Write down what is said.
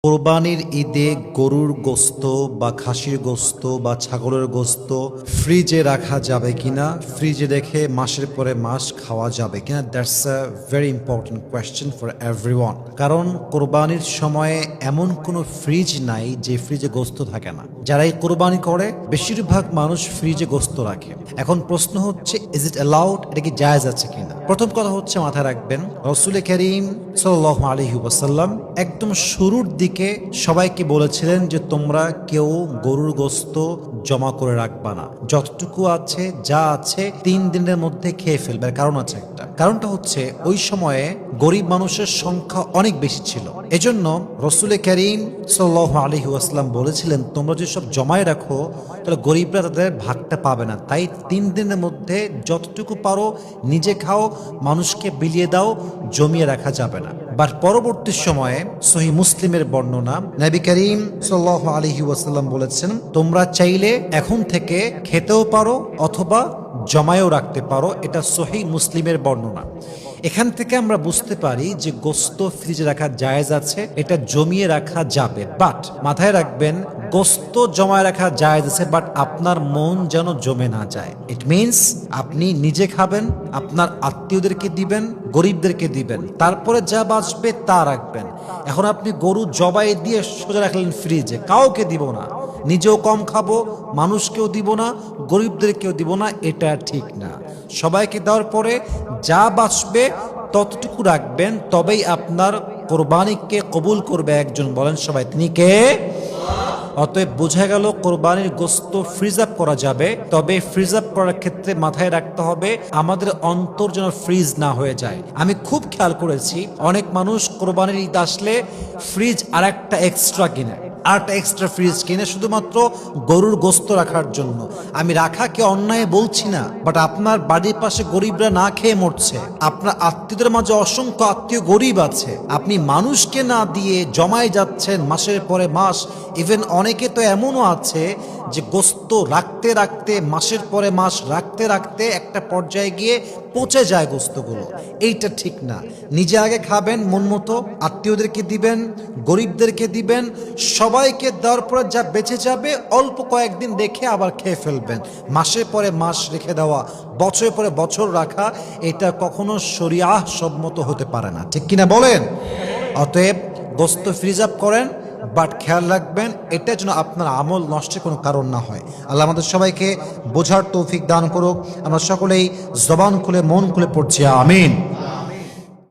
কোরবানির ঈদে গরুর গোস্ত বা খাসির গোস্ত বা ছাগলের গোস্ত ফ্রিজে রাখা যাবে কিনা, ফ্রিজে রেখে মাসের পরে মাস খাওয়া যাবে কিনা, that's a very important question for everyone. কারণ কোরবানির সময়ে এমন কোনো ফ্রিজ নাই যে ফ্রিজে গোস্ত থাকে না। যারাই কোরবানি করে বেশিরভাগ মানুষ ফ্রিজে গোস্ত রাখে। এখন প্রশ্ন হচ্ছে, ইজ ইট অ্যালাউড? এটা কি জায়েজ আছে কিনা? প্রথম কথা হচ্ছে, মাথায় রাখবেন রাসূল করিম সাল্লাল্লাহু আলাইহি ওয়াসাল্লাম একদম শুরুর দিকে সবাইকে বলেছিলেন যে তোমরা কেউ গরুর গোস্ত জমা করে রাখবা না, যতটুকু আছে যা আছে 3 দিনের মধ্যে খেয়ে ফেলবে। কারণ আছে একটা, কারণটা হচ্ছে ওই সময়ে গরিব মানুষের সংখ্যা অনেক বেশি ছিল। এজন্য রাসূল করিম সাল্লাল্লাহু আলাইহি ওয়াসাল্লাম বলেছিলেন তোমরা যদি সব জমায় রাখো তাহলে গরিবরা তাদের ভাগটা পাবে না। তাই 3 দিনের মধ্যে যতটুকু পারো নিজে খাও, মানুষকে বিলিয়ে দাও, জমিয়ে রাখা যাবে না। বাট পরবর্তী সময়ে সহিহ মুসলিমের বর্ণনা, নবী করিম সাল্লাল্লাহু আলাইহি ওয়াসাল্লাম বলেছেন তোমরা চাইলে এখন থেকে খেতেও পারো অথবা জমায়েও রাখতে পারো। এটা সহিহ মুসলিমের বর্ণনা। এখান থেকে আমরা বুঝতে পারি যে গোস্ত ফ্রিজে রাখা জায়েজ আছে, এটা জমিয়ে রাখা যাবে। বাট মাথায় রাখবেন গোস্ত জমায় রাখা জায়েজ আছে, বাট আপনার মন যেন জমে না যায়। ইট মিনস আপনি নিজে খাবেন, আপনার আত্মীয়দেরকে দিবেন, গরিবদেরকে দিবেন, তারপরে যা বাঁচবে তা রাখবেন। এখন আপনি গরু জবাই দিয়ে সোজা রাখলেন ফ্রিজে, কাউকে দিব না, নিজেও কম খাবো, মানুষকেও দিব না, গরিবদেরকেও দিব না, এটা ঠিক না। সবাইকে দেওয়ার পরে যা বাঁচবে ততটুকু রাখবেন, তবেই আপনার কোরবানিকে কবুল করবে একজন। বলেন সবাই, তিনি কে? অতএব বোঝা গেল কোরবানির গোস্ত ফ্রিজ আপ করা যাবে, তবে ফ্রিজ আপ করার ক্ষেত্রে মাথায় রাখতে হবে আমাদের অন্তর যেন ফ্রিজ না হয়ে যায়। আমি খুব খেয়াল করেছি অনেক মানুষ কোরবানির ঈদ আসলে ফ্রিজ আর একটা এক্সট্রা কিনে, আরেকটা এক্সট্রা ফ্রিজ কিনে শুধুমাত্র গরুর গোস্ত রাখার জন্য। আমি রাখাকে অন্যায় বলছি না, বাট আপনার বাড়ির পাশে গরিবরা না খেয়ে মরছে, আপনার আত্মীয়দের মাঝে অসংখ্য আত্মীয় গরিব আছে, আপনি মানুষকে না দিয়ে জমায় যাচ্ছেন মাসের পরে মাস। ইভেন অনেকে তো এমনও আছে যে গোস্ত রাখতে রাখতে মাসের পরে মাস রাখতে রাখতে একটা পর্যায়ে গিয়ে পচে যায় গোস্তগুলো। এইটা ঠিক না। নিজে আগে খাবেন মন মতো, আত্মীয়দেরকে দিবেন, গরিবদেরকে দিবেন, সবাইকে দেওয়ার পরে যা বেঁচে যাবে অল্প কয়েকদিন রেখে আবার খেয়ে ফেলবেন। মাসের পরে মাস রেখে দেওয়া, বছরের পরে বছর রাখা, এটা কখনো শরিয়াহ সম্মত হতে পারে না। ঠিক কিনা বলেন? অতএব গোস্ত ফ্রিজ আপ করেন, বাট খেয়াল রাখবেন এটা যেন আপনার আমল নষ্টের কোনো কারণ না হয়। আল্লাহ আমাদের সবাইকে বোঝার তৌফিক দান করুক। আমরা সকলেই জবান খুলে মন খুলে পড়ছি আমিন।